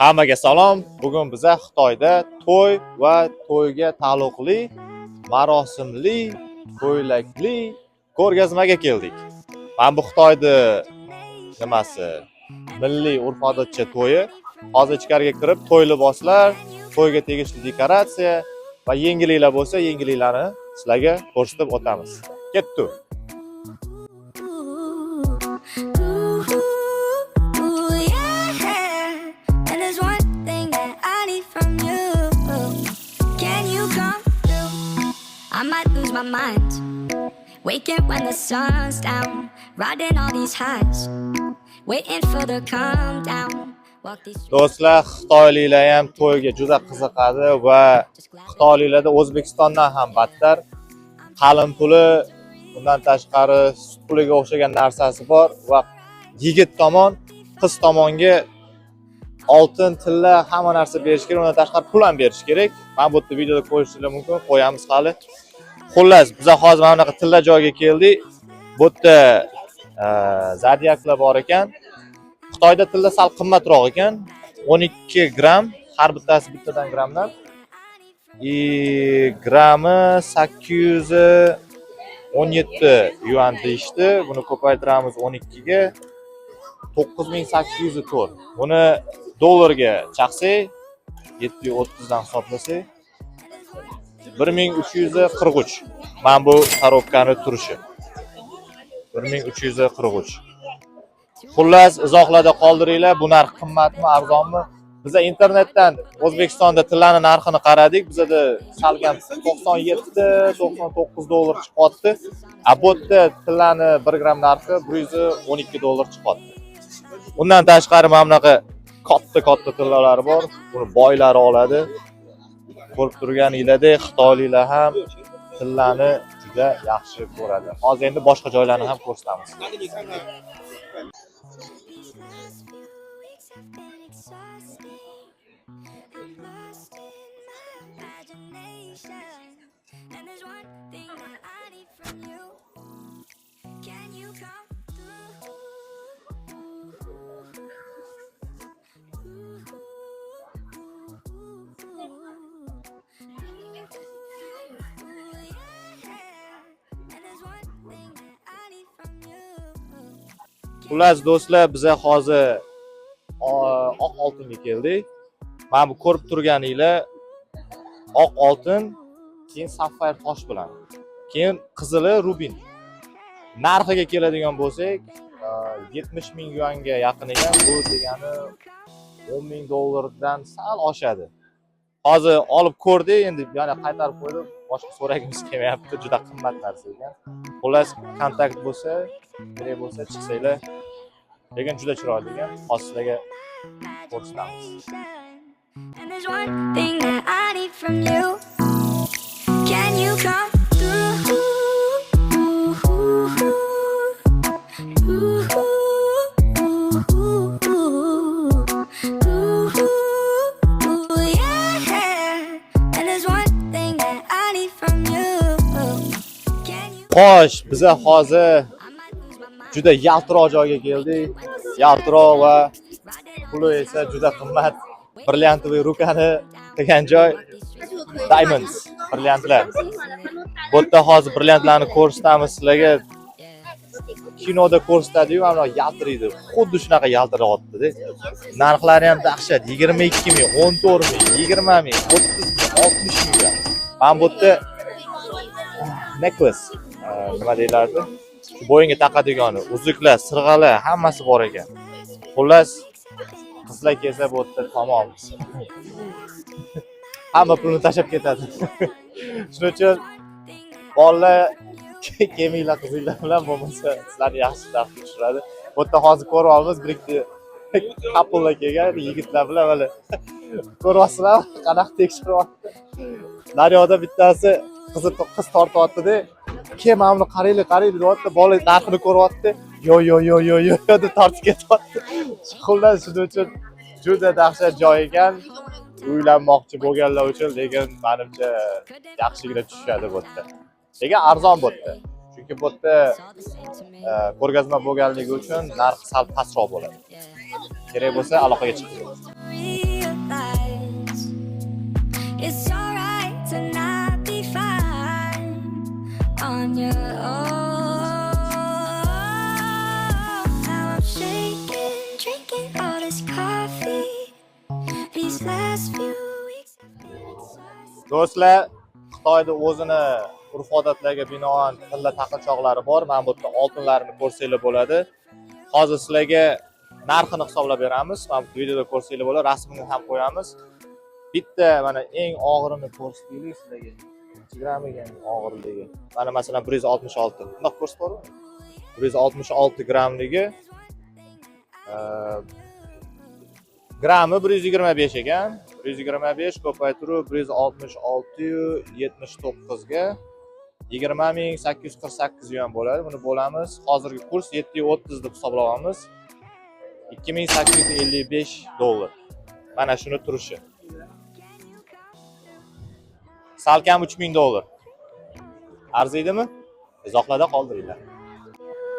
Hammaga salom. Bugun biza Xitoyda to'y va to'yga taalluqli marosimli, ko'ylakli ko'rgazmaga keldik. Mana bu Xitoyda nimasi? Milliy urf-odatcha to'yi. Hozir ichkariga kirib, to'y liboslar, to'yga tegishli dekoratsiya va yengilliklar bo'lsa, yengilliklarni sizlarga ko'rsatib o'tamiz. Ketdik. I might lose my mind, waking when the sun's down, riding all these highs, waiting for the calm down. Do'stlar, Xitoyliklar ham to'yga juda qiziqadi va Xitoyliklarda O'zbekistondan ham battar qalin puli, undan tashqari sut puliga o'xshagan narsasi bor va yigit tomon qiz tomonga oltin, tilla, hamma narsa berish kerak, undan tashqari pul ham berish kerak. Men bu yerda videoda ko'rishingiz mumkin, qo'yamiz hali. Xullas, biz hozir mana bunaqa tilla joyga keldik. Bu yerda zodiaklar bor ekan. Xitoyda tilla sal qimmatroq ekan. 12 gram, har bittasi bittadan gramdan. Grami 817 yuan deyishdi. Buni ko'paytiramiz 12 ga. 9804. Buni dollarga chaqsak, 730 dan hisoblasak 1343. Mana bu korobkani turishi. 1343. Xullas, izohlarda qoldiringlar, bu narx qimmatmi, arzonmi? Biz internetdan O'zbekistonda tillani narxini qaradik. Bizda salgan 97-99 dollar chiqyapti. Bu yerda tillani 1 gram narxi 112 dollar chiqyapti. Undan tashqari mana bunaqa katta tillalar bor. Buni boylar oladi. Ko'rib turganinglardek, Xitoyliklar ham tillani juda yaxshi ko'radi. Hozir endi boshqa joylarni ham ko'rsatamiz. Xullas do'stlar, biz hozir oq oltinga keldik. Mana bu ko'rib turganinglar oq oltin, keyin sapfir tosh bilan, keyin qizili rubin. Narxiga keladigan bo'lsak, 70 ming yuanga yaqin ekan. Bu degani 10 ming dollardan sal oshadi. Hozir olib ko'rdik, endi yana qaytarib qo'ydim. Boshqa so'ragimiz kelmayapti, juda qimmat narsa ekan. Xullas, kontakt bo'lsa, kerak bo'lsa chiqsanglar. Lekin juda chiroyli ekan. Hozir sizlarga ko'rsatamiz. And there's one thing that I need from you. Can you come through? Xo'sh, biz hozir juda yaltiroq joyga keldik. Yaltiroq va puli esa juda qimmat. Brilliantli rukani degan joy. Diamonds, brilliantlar. Bu yerda hozir brilliantlarni ko'rsatamiz sizlarga. Kinoda ko'rsatadi-yu, mana yaltiraydi. Xuddi shunaqa yaltiryapti-da. Narxlari ham dahshat. 22 ming, 14 ming, 20 ming, 30 ming, 60 ming. Mana bu yerda necklace, nima deylardi? Bo'yinga taqadigani, uzuklar, sirg'alar hammasi bor ekan. Xullas, qizlar kelsa bu yerda tamom. Hamma pulni tashab ketadi. Shuning uchun bolalar kelmanglar, qizinglar bilan bo'lmasa sizlarni yaxshi taqdir tushiradi. Bu yerda hozir ko'ryapmiz, bir-ikki couplelar kelgan, yigitlar bilan mana ko'ryapsizlar, qanaqa tekshiryapti. Daryoda bittasi qiz tortyapti-da. Keyin mana buni qaranglar deyapti, bola narxini ko'ryapti. Yo deb tortib ketyapti. Xullas, shuning uchun juda dahshat joy ekan. Uylanmoqchi bo'lganlar uchun, lekin menimcha yaxshigina tushadi bu yerda. Lekin arzon bu yerda. Chunki bu yerda ko'rgazma bo'lganligi uchun narx sal pastroq bo'ladi. Kerak bo'lsa aloqaga chiqing. These last few weeks have been exhausting. Do'stlar, Xitoyda o'zini urf-odatlarga binoan tilla taqinchoqlari bor. Mana bu yerda oltinlarini ko'rsanglar bo'ladi. Hozir sizlarga narxini hisoblab beramiz. Mana bu videoda ko'rsanglar bo'ladi, rasmini ham qo'yamiz. Bitta mana eng og'irini ko'rsataylik sizlarga. Grammiga og'irligi. Mana masalan 166. Bundoq ko'rsatib qo'ying. 166 grammligi grammi 125 ekan. 125 ko'paytirib 166.79 ga 20.848 yuan bo'ladi. Buni bo'lamiz. Hozirgi kurs 730 deb hisoblaymiz. 2855 dollar. Mana shuni turishi. Salkam 3000 dollar. Arziydimi? Izohlarda qoldiringlar.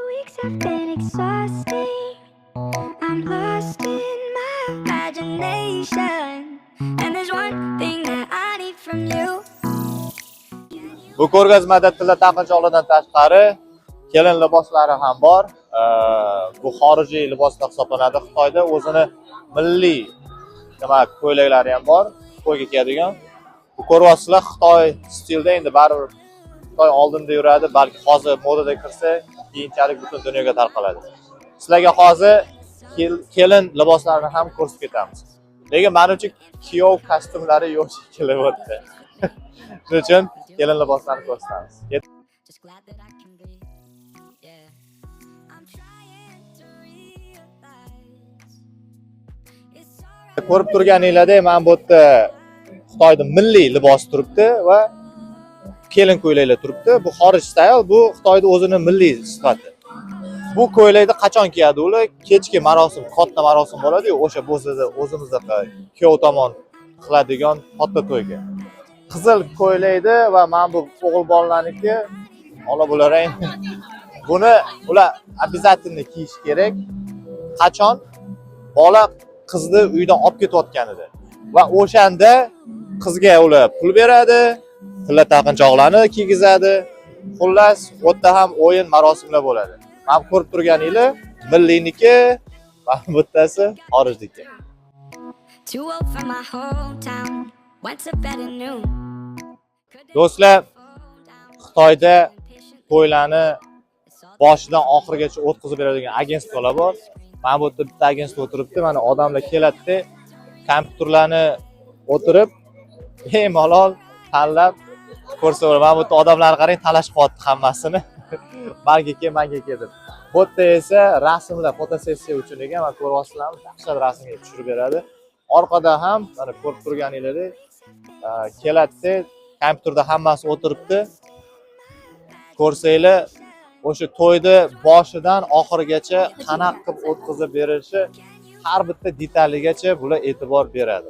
Weeks have been exhausting. I'm lost in my imagination. And there's one thing that I need from you. Bu ko'rgazmada tilla taqinchoqlardan tashqari kelin liboslari ham bor. Bu xorijiy liboslar hisoblanadi. Xitoyda o'zini milliy ko'ylaklari ham bor. To'yga kiyadigan. Bu ko'ryapsizlar, Xitoy stilda endi baribir Xitoy oldinda yuradi, balki hozir modada kirsa, keyinchalik butun dunyoga tarqaladi. Sizlarga hozir kelin liboslarini ham ko'rsatib ketamiz. Lekin menimcha kiyov kostyumlari yo'q kelyapti. Shuning uchun kelin liboslarini ko'rsatamiz. Just glad that I can be. Yeah. I'm trying to realize it's alright. Ko'rib turganinglardek, mana bu yerda Xitoyda milliy libos turibdi va kelin ko'ylaklar turibdi. Bu xorij style, bu Xitoyda o'zining milliy sifati. Bu ko'ylakni qachon kiyadi ular? Kechki marosim, katta marosim bo'ladi-yu, o'sha bo'lsa-da o'zimizda kuyov tomon qiladigan katta to'yga. Qizil ko'ylakni va mana bu o'g'il bolalarniki ola bo'larang. Buni ular обязательно kiyish kerak. Qachon bola qizni uydan olib ketayotganida. Va o'shanda qizga ular pul beradi, tilla taqinchoqlarni kiygizadi. Xullas, u yerda ham o'yin marosimlar bo'ladi. Mana ko'rib turganinglar milliyniki va bu bittasi xorijniki. Too old for my hometown. Went to bed at noon. Do'stlar, Xitoyda to'ylarni boshidan oxirigacha o'tkazib beradigan agentstvalar bor. Mana bu yerda bitta agentstvo o'tiribdi. Mana odamlar keladi, kompyuterlarni o'tirib, bemalol tanlab ko'rsatadi. Mana bu yerda odamlarni qarang, talashib qo'yapti hammasini. Manga kel, manga kel deb. Bu yerda esa rasmlar, fotosessiya uchun ekan, mana ko'ryapsizlarmi? Dahshat rasmga tushirib beradi. Orqada ham mana ko'rib turganingizdek keladi, kompyuterda hammasi o'tiribdi. Ko'rsanglar, o'sha to'yni boshidan oxirigacha qanaqa qilib o'tkazib berishi, har bitta detalligacha bular e'tibor beradi.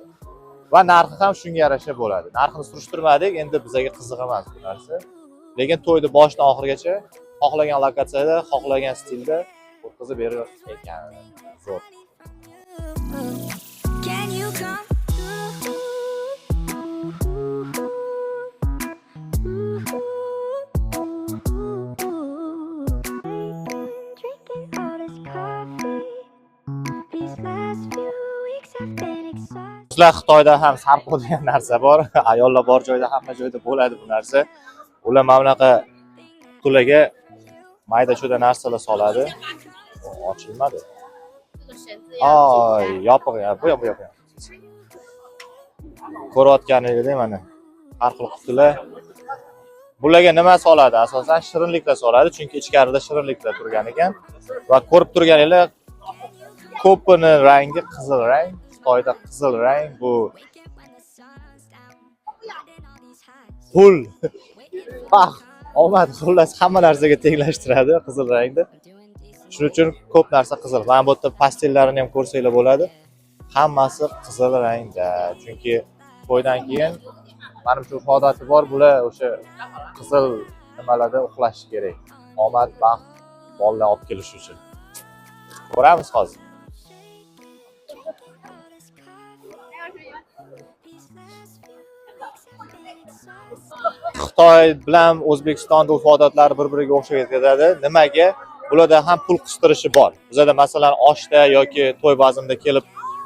Va narxi ham shunga yarasha bo'ladi. Narxini surishtirmadik, endi bizga qiziq emas bu narsa. Lekin to'yni boshidan oxirigacha xohlagan lokatsiyada, xohlagan stilda o'tkazib berar ekan. Zo'r. Can you come? Drinking all this coffee. These last few weeks have been exhausting. Sizlar Xitoyda ham sarpo degan narsa bor. Ayollar bor joyda, hamma joyda bo'ladi bu narsa. Ular mana bunaqa qutilarga mayda-cho'da narsalar soladi. Ochilmadi. Ay, yopiq ya, bu yoq. Ko'rayotganingizdek mana har xil qutilar. Bularga nima soladi? Asosan shirinliklar soladi, chunki ichkarida shirinliklar turgan ekan. Va ko'rib turganinglar, ko'pini rangi qizil rang. Xitoyda qizil rang bu pul. Omad, xullas hamma narsaga tenglashtiradi qizil rangni. Shuning uchun ko'p narsa qizil. Mana bu yerda pastellarini ham ko'rsanglar bo'ladi. Hammasi qizil rangda. Chunki to'ydan keyin menimcha odati bor, bular o'sha qizil nimalarda uxlashi kerak. Omad, baxt, bolalar olib kelish uchun. Ko'ramiz hozir. Xitoy bilan O'zbekistonning urf-odatlari bir-biriga o'xshab ketadi. Nimaga? Bularda ham pul qistirishi bor. Bizda masalan oshda yoki to'y bazmida kelib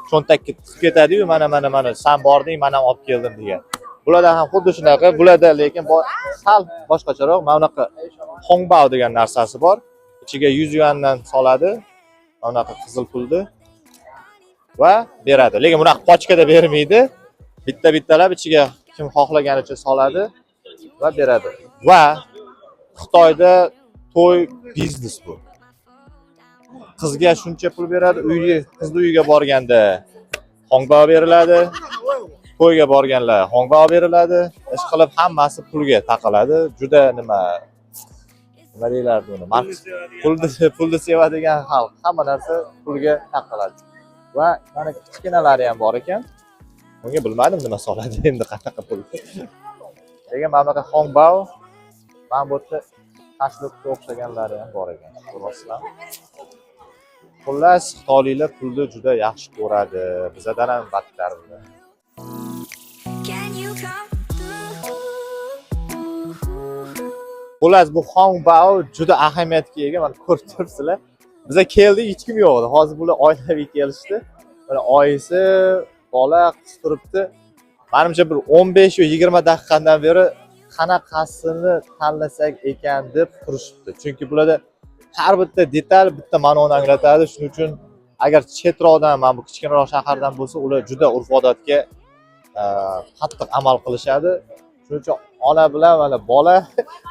cho'ntakka tiqib ketadi-yu, mana sen bording, men ham olib keldim degan. Bularda ham xuddi shunaqa, bularda lekin sal boshqacharoq. Mana bunaqa Hongbao degan narsasi bor. Ichiga 100 yuandan soladi. Mana bunaqa qizil pulni va beradi. Lekin bunaqa pochkada bermaydi. Bitta-bittalab ichiga kim xohlaganicha soladi va beradi. Va Xitoyda to'y biznes bu. Qizga shuncha pul beradi, qizni uyiga borganda Hongbao beriladi. To'yga borganlar Hongbao beriladi. Ish qilib hammasi pulga taqiladi. Juda nima deylardi uni? Pulni sevadigan xalq. Hamma narsa pulga taqiladi. Va mana kichkinalari ham bor ekan. Bunga bilmadim nima soladi endi qanaqa pul. Lekin mana bunaqa Hongbao, mana bu yerda tashliqqa o'xshaganlari ham bor ekan. Ko'rasizlar. Xullas, xitoyliklar pulni juda yaxshi ko'radi. Bizdan ham battar bular. Can you come through? Xullas, bu Hongbao juda ahamiyatga ega. Mana ko'rib turibsizlar. Biza keldik, hech kim yo'q edi. Hozir bular oilaviy kelishdi. Mana oyisi, bola qiz turibdi. Menimcha bir 15 va 20 daqiqadan beri qanaqasini tanlasak ekan deb turishibdi. Chunki bularda har bitta detal bitta ma'noni anglatadi. Shuning uchun agar chetroqdan, mana bu kichkinaroq shahardan bo'lsa, ular juda urf-odatga qattiq amal qilishadi. Shuning uchun ona bilan mana bola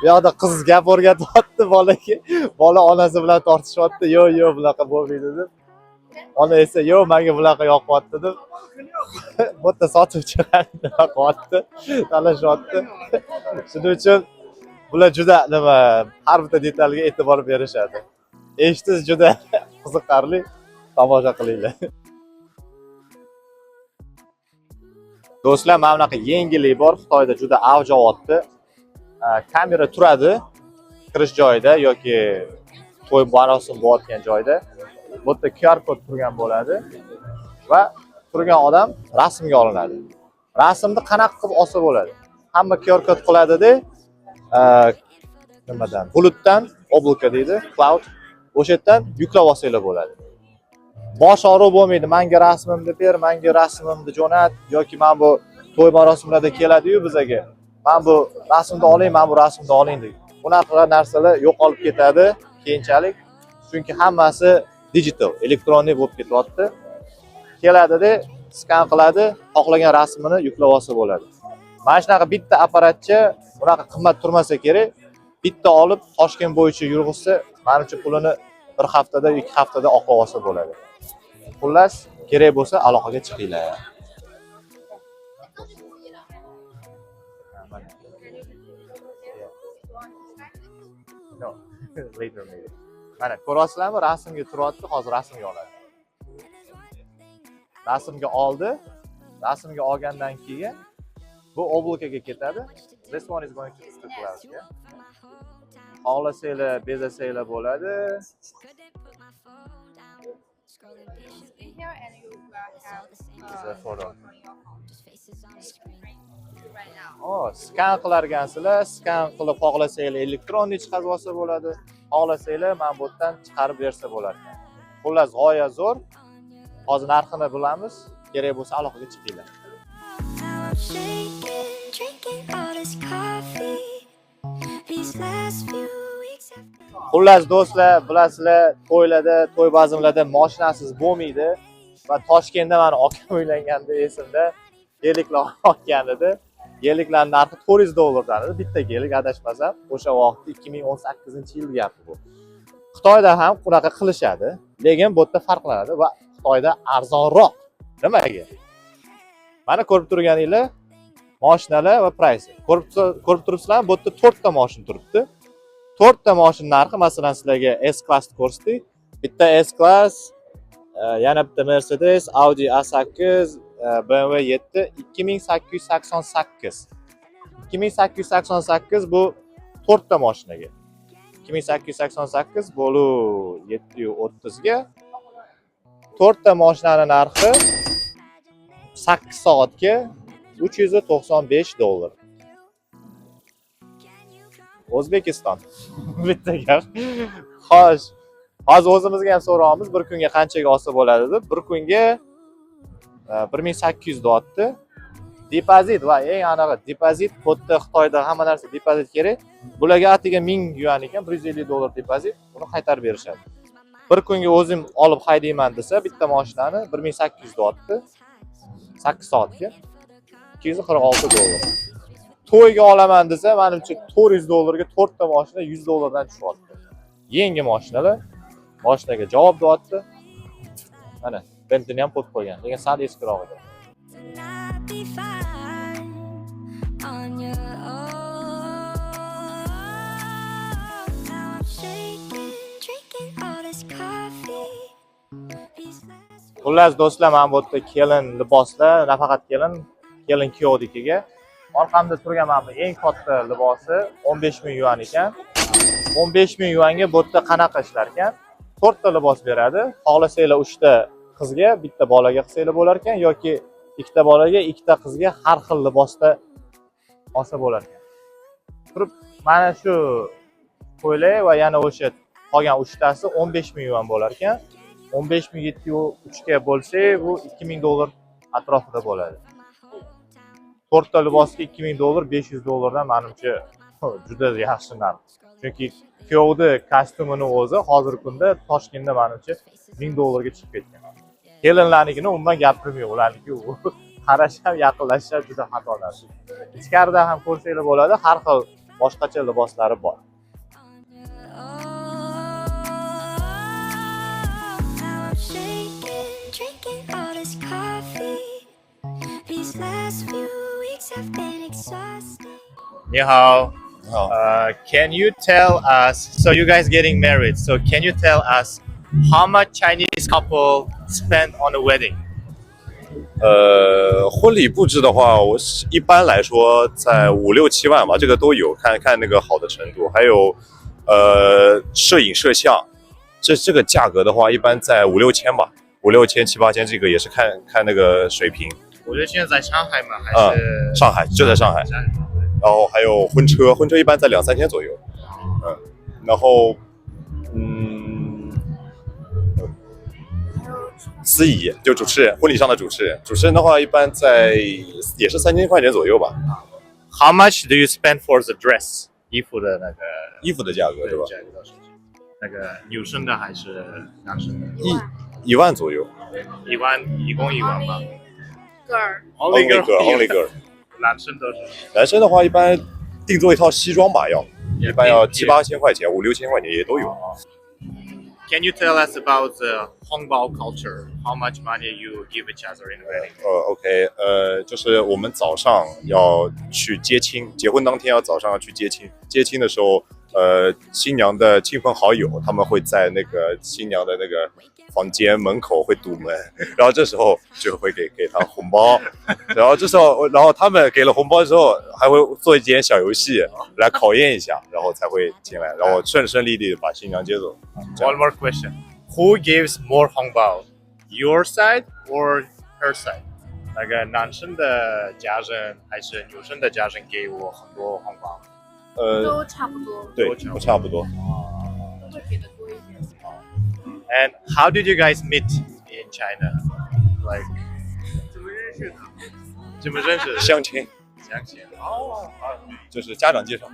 bu yoqda qiz gap o'rgatyapti bolaga. Bola onasi bilan tortishyapti. Yo'q, bunaqa bo'lmaydi deb. Ona esa yo'q, menga bunaqa yoqyapti deb. Bu yerda sotuvchi nima qilyapti? Talashyapti. Shuning uchun bular juda nima har bitta detalga e'tibor berishadi. Eshitish juda qiziqarli. Tomosha qilinglar. Do'stlar, mana bunaqa yengillik bor. Xitoyda juda avj olyapti. Kamera turadi kirish joyida yoki to'y marosim bo'layotgan joyda. Bu yerda QR kod turgan bo'ladi va turgan odam rasmga olinadi. Rasmni qanaqa qilib olsa bo'ladi? Hamma QR kod qiladida, nimadan? Bulutdan, oblaka deydi, cloud. O'sha yerdan yuklab olsanglar bo'ladi. Bosh og'riq bo'lmaydi. Menga rasmimni ber, menga rasmimni jo'nat yoki men bu to'y marosimlarda keladi-yu bizaga. Men bu rasmni oling, men bu rasmni oling deydi. Bunaqa narsalar yo'qolib ketadi keyinchalik. Chunki hammasi digital, elektronik bo'lib ketyapti. Keladida, skan qiladi, xohlagan rasmini yuklab olsa bo'ladi. Mana shunaqa bitta apparatcha, bunaqa qimmat turmasa kerak. Bitta olib Toshkent bo'yicha yurg'izsa, menimcha pulini bir haftada, 2 haftada oqlab olsa bo'ladi. Xullas, kerak bo'lsa aloqaga chiqinglar. No, later maybe. Mana ko'rasizlarmi? Rasmga turyapti, hozir rasmga oladi. Rasmga oldi. Rasmga olgandan keyin bu oblakaga ketadi. This one is going to the cloud, yeah. Xohlasanglar, bezasanglar bo'ladi. Skan qilargansizlar, skan qilib xohlasanglar elektronniy chiqarib olsa bo'ladi. Xohlasanglar mana bu yerdan chiqarib bersa bo'ladi. Xullas, g'oya zo'r. Hozir narxini bilamiz. Kerak bo'lsa aloqaga chiqinglar. Xullas do'stlar, bilasizlar, to'ylarda, to'y bazmlarda mashinasiz bo'lmaydi. Va Toshkentda meni akam uylanganda esimda geliklar olgan edi. Geliklarning narxi $400 edi. Bitta gelik adashmasam, o'sha vaqtda 2018-yil gapi bu. Xitoyda ham bunaqa qilishadi, lekin bu yerda farqlanadi va Xitoyda arzonroq. Nimaga? Mana ko'rib turganinglar mashinalar va price. Ko'rib turibsizlar, bu yerda 4 ta mashina turibdi. 4 ta mashina narxi, masalan, sizlarga S-Class ko'rsatdik. Bitta S-Class, yana bitta Mercedes, Audi A8, BMW 7 2888. 2888 bu 4 ta mashinaga. 2888 bolu 730 ga 4 ta mashinaning narxi 8 soatga $395. O'zbekiston. Bitta gap. Xo'sh. Hozir o'zimizga ham so'raymiz, bir kunga qanchaga olsa bo'ladi deb. Bir kunga 1800 deyapti. Depozit va eng aniqi depozit, xuddi Xitoyda hamma narsa depozit kerak. Bularga atiga 1000 yuan ekan, $150 depozit, buni qaytarib berishadi. Bir kunga o'zim olib haydayman desa, bitta mashinani 1800 deyapti. 8 soatga $246. To'yga olaman desa, menimcha $400 ga 4 ta mashina $100 dan tushyapti. Yangi mashinalar mashinaga javob deyapti. Mana benzini ham qo'yib qo'ygan, lekin sal eskiroq edi. Tonight be fine on your own. Now I'm shaking, drinking all this coffee. These last Xullas do'stlar, men bu yerda kelin liboslar, nafaqat kelin kuyovnikiga. Orqamda turgan mana bu eng katta libosi 15,000 yuan ekan. 15,000 yuanga bu yerda qanaqa ishlar ekan? 4 ta libos beradi. Xohlasanglar 3 ta qizga, bitta bolaga qilsanglar bo'lar ekan yoki ikkita bolaga, ikkita qizga har xil libosda olsa bo'lar ekan. Turib, mana shu ko'ylak va yana o'sha qolgan 3 tasi 15,000 yuan bo'lar ekan. 15,000 3 ga bo'lsa, bu $2000 atrofida bo'ladi. 4 ta libosga $2000, $500 dan menimcha juda yaxshi narx. Chunki kuyovni kostyumini o'zi hozirgi kunda Toshkentda menimcha $1000 ga chiqib ketgan. Kelinlarnikini umuman gapirmayman, ularniki qarash ham, yaqinlashish ham juda xato narsa. Ichkarida ham ko'rsanglar bo'ladi, har xil boshqacha liboslari bor. own. Now I'm shaking, drinking all this coffee. These last few weeks have been exhausting. Ni hao. Oh. Can you tell us, so you guys getting married, so can you tell us how much Chinese couple spend on a wedding? 婚礼布置的话，我是一般来说在5、6、7万吧，这个都有，看看那个好的程度。还有摄影摄像，这个价格的话，一般在5、6千吧，5、6千、7、8千，这个也是看那个水平。我觉得现在在上海嘛，还啊是上海就在上海，然后还有婚车一般在2、3千左右，然后司仪就主持人，婚礼上的主持人的话，一般在也是3000块钱左右吧。 How much do you spend for the dress？ 衣服的那个衣服的价格对吧？价格多少钱？那个女生的还是男生的？ 1万左右。一万，一共1万吧。 Only girl。男生都是。男生的话，一般定做一套西装吧，一般要7、8千块钱，5、6千块钱也都有。 Can you tell us about the hongbao culture? How much money you give each other in a wedding? OK，就是我们早上要去接亲，结婚当天要早上要去接亲。接亲的时候，新娘的亲朋好友他们会在那个新娘的那个房间门口会堵门，然后这时候就会给他红包，然后这时候，然后他们给了红包之后，还会做一点小游戏来考验一下，然后才会进来，然后顺顺利利的把新娘接走。 One more question. Who gives more hongbao? Your side or her side? 那个男生的家人还是女生的家人给我很多红包？都差不多，对，都差不多。都会给的多一点。 And how did you guys meet in China? Like 怎么认识的？怎么认识的？相亲相亲。哦，就是家长介绍。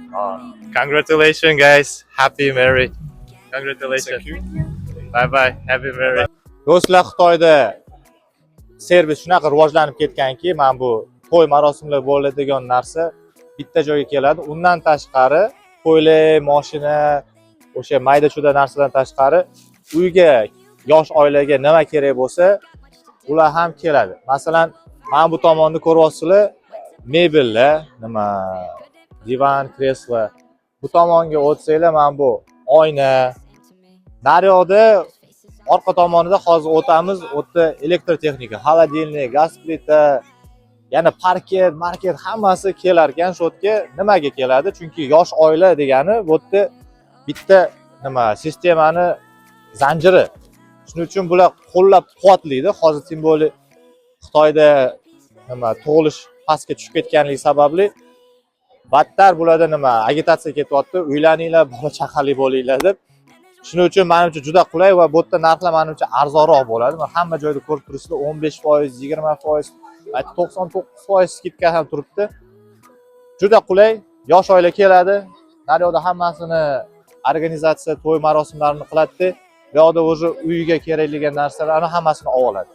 Congratulations, guys! Happy married. Congratulations. Bye bye. Happy married. Do'stlar, Xitoyda servis shunaqa rivojlanib ketganki, mana bu to'y marosimlar bo'ladigan narsa bitta joyga keladi. Undan tashqari, ko'ylak, mashina, o'sha mayda-chuda narsadan tashqari, uyga, yosh oilaga nima kerak bo'lsa, ular ham keladi. Masalan, mana bu tomonni ko'ryapsizlar, mebellar, nima, divan, kreslo. Bu tomonga o'tsanglar, mana bu oyna. Daryoda orqa tomonida hozir o'tamiz, o'tda elektrotexnika, холодильник, gaz plita, yana parket, market hammasi kelar ekan shu yerga. Nimaga keladi? Chunki yosh oila degani bu yerda bitta nima sistemani zanjiri. Shuning uchun bular qo'llab-quvvatlaydi. Hozir tim bo'li Xitoyda nima tug'ilish pastga tushib ketganligi sababli battar bularda nima agitatsiya ketyapti. Uylaninglar, bola chaqali bo'linglar deb. Shuning uchun menimcha juda qulay va bu yerda narxlar menimcha arzonroq bo'ladi. Mana hamma joyda ko'rib turibsizlar, 15%, 20%, 99% skidka ham turibdi. Juda qulay, yosh oila keladi. Naryoqda hammasini organizatsiya, to'y marosimlarini qiladi. Bu yoqda o'zi uyiga kerakli narsalarni hammasini olib oladi.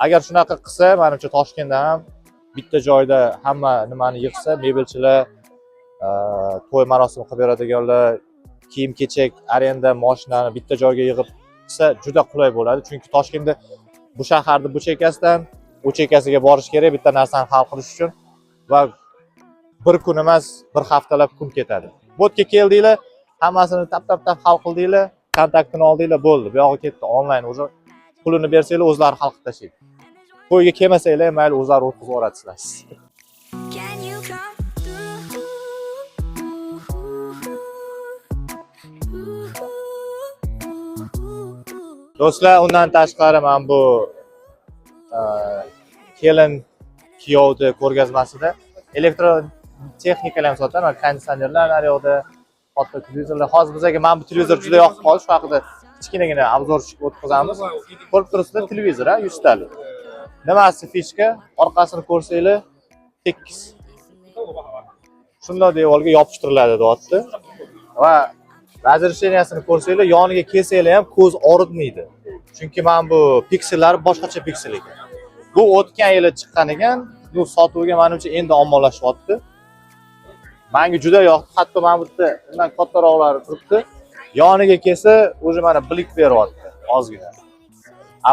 Agar shunaqa qilsa, menimcha Toshkentda ham bitta joyda hamma nimani yig'sa, mebelchilar, to'y marosimi qilib beradiganlar, kiyim-kechak, arenda, mashinani bitta joyga yig'ib qilsa juda qulay bo'ladi. Chunki Toshkentda bu shaharning bu chekkasidan u chekkasiga borish kerak bitta narsani hal qilish uchun va bir kun emas, bir haftalab kun ketadi. Bu yerga keldinglar, hammasini tap hal qildinglar, kontaktini oldinglar, bo'ldi. Bu yoqqa ketdi, onlayn o'zi pulini bersanglar o'zlari hal qilib tashlaydi. To'yga kelmasanglar, mayli o'zlari o'tkazib yuboradinglar. Can you come through? Do'stlar, undan tashqari men bu kelin kuyovni ko'rgazmasida elektro texnikalar ham sotaman, konditsionerlar naryoqda, katta televizorlar. Hozir bizga men bu televizor juda yoqib qoldi, shu haqida kichkinagina obzorchik o'tkazamiz. Ko'rib turibsizlar, televizor 100 talik. Nimasi fishka? Orqasini ko'rsanglar, tekis. Shunday devorga yopishtiriladi, deyapti. Va razresheniyasini ko'rsanglar, yoniga kelsanglar ham ko'z og'ritmaydi. Chunki men bu piksellar boshqacha piksel ekan. Bu o'tgan yili chiqqan ekan, bu sotuvga menimcha endi ommalashyapti. Menga juda yoqdi. Hatto men bu yerda undan kattaroqlari turibdi. Yoniga kelsa, o'zi mana blik beryapti, ozgina.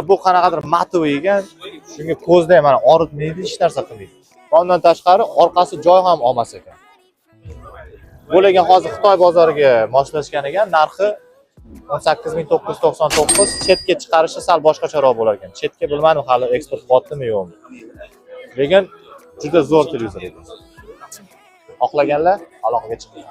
Bu qanaqadir matoviy ekan, shunga ko'zda ham mana og'ritmaydi, hech narsa qilmaydi. Bundan tashqari orqasi joy ham olmas ekan. Bu lekin hozir Xitoy bozoriga moslashgan ekan, narxi 18999, chetga chiqarishi sal boshqacharoq bo'lar ekan. Chetga bilmadim hali eksport qilyaptimi yo'qmi. Lekin juda zo'r televizor ekan. Xohlaganlar aloqaga chiqing.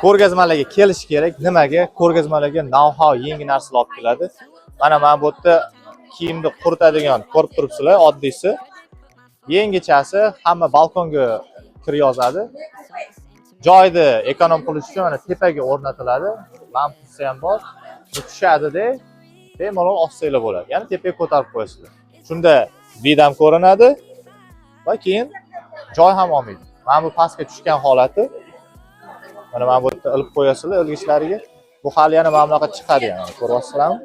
Ko'rgazmalarga kelish kerak. Nimaga? Ko'rgazmalarga know-how, yangi narsalar olib keladi. Mana men bu yerda kiyimni quritadigan ko'rib turibsizlar, oddiysi. Yangichasi hamma balkonga kir yozadi. Joyni ekonom qilish uchun mana tepaga o'rnatiladi. Lampasi ham bor. Tushadi-da, bemalol ossanglar bo'ladi. Ya'ni tepaga ko'tarib qo'yasizlar. Shunda vid ham ko'rinadi va keyin joy ham olmaydi. Mana bu pastga tushgan holati. Mana bu yerda ilib qo'yasizlar ilgichlariga. Bu hali yana mana bunaqa chiqadi yani. Ko'ryapsizlarmi?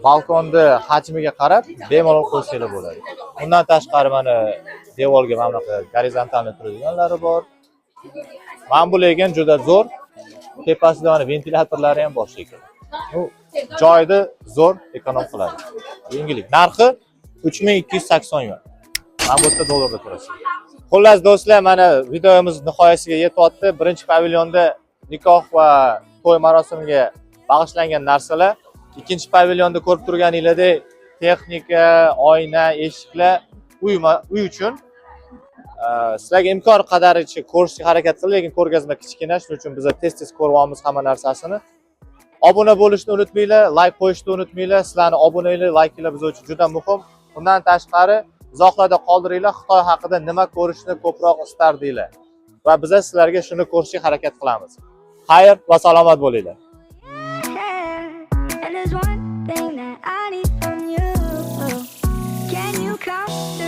Balkonni hajmiga qarab bemalol qo'ysanglar bo'ladi. Undan tashqari mana devorga mana bunaqa gorizontalni turadiganlari bor. Mana bu lekin juda zo'r. Tepasida mana ventilyatorlari ham bor shekilli. Bu joyni zo'r ekonom qiladi. Yengillik. Narxi 3280 yuan. Mana bu yerda dollarda turasiz. Xullas do'stlar, mana videomiz nihoyasiga yetyapti. Birinchi pavilyonda nikoh va to'y marosimiga bag'ishlangan narsalar. Ikkinchi pavilyonda ko'rib turganinglardek texnika, oyna, eshiklar uy uchun sizlarga imkon qadaricha ko'rishga harakat qiling, lekin ko'rgazma kichkina, shuning uchun biz tez ko'ryapmiz hamma narsasini. Obuna bo'lishni unutmanglar, like qo'yishni unutmanglar. Sizlarning obunanglar, laykinglar biz uchun juda muhim. Undan tashqari izohlarda qoldiringlar, Xitoy haqida nima ko'rishni ko'proq istardinglar. Va biz sizlarga shuni ko'rishga harakat qilamiz. Xayr va salomat bo'linglar. And there's one thing that I need from you. Can you come through?